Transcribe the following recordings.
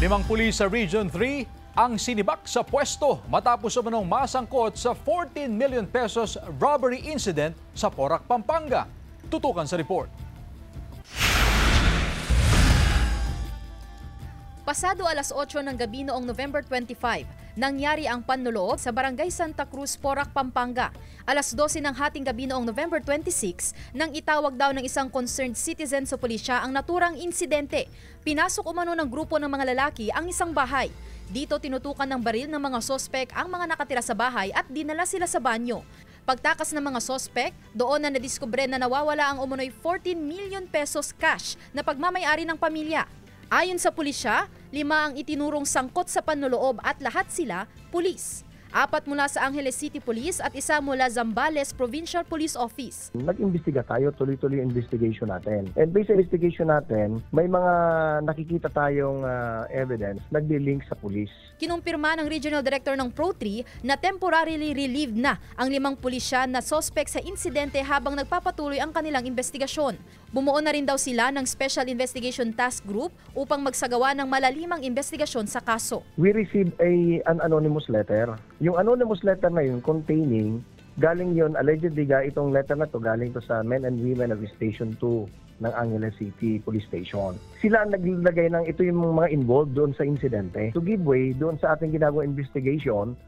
Limang pulis sa Region 3 ang sinibak sa pwesto matapos umanong masangkot sa 14 million pesos robbery incident sa Porac, Pampanga. Tutukan sa report. Pasado alas 8 ng gabi noong November 25, nangyari ang panloloob sa Barangay Santa Cruz, Porac, Pampanga. Alas 12 ng hating gabi noong November 26, nang itawag daw ng isang concerned citizen sa pulisya ang naturang insidente. Pinasok umano ng grupo ng mga lalaki ang isang bahay. Dito tinutukan ng baril ng mga sospek ang mga nakatira sa bahay at dinala sila sa banyo. Pagtakas ng mga sospek, doon na nadiskubre na nawawala ang umunoy 14 million pesos cash na pagmamayari ng pamilya. Ayon sa pulisya, 5 ang itinurong sangkot sa panloloob at lahat sila pulis. 4 mula sa Angeles City Police at 1 mula Zambales Provincial Police Office. Nag-imbestiga tayo, tuloy-tuloy yung investigation natin. And based sa investigation natin, may mga nakikita tayong evidence nagli-link sa pulis. Kinumpirma ng Regional Director ng Pro-3 na temporarily relieved na ang 5 pulisya na sospek sa insidente habang nagpapatuloy ang kanilang investigasyon. Bumuo na rin daw sila ng Special Investigation Task Group upang magsagawa ng malalimang investigasyon sa kaso. We received an anonymous letter. Yung anonymous letter na yun containing, galing yun, allegedly itong letter na to galing to sa Men and Women of Station 2 ng Angeles City Police Station. Sila ang naglagay ng ito yung mga involved doon sa insidente to give way doon sa ating ginagawa investigation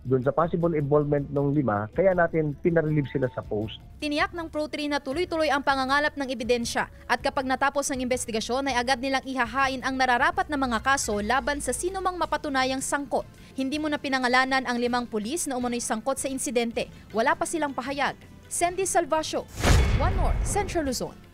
doon sa possible involvement ng 5, kaya natin pinarelieve sila sa post. Tiniyak ng Pro-3 na tuloy-tuloy ang pangangalap ng ebidensya at kapag natapos ang investigasyon ay agad nilang ihahain ang nararapat na mga kaso laban sa sinumang mapatunayang sangkot. Hindi mo na pinangalanan ang 5 pulis na umunoy sangkot sa insidente. Wala pa silang pahayag. Sandy Salvacio, One North, Central Luzon.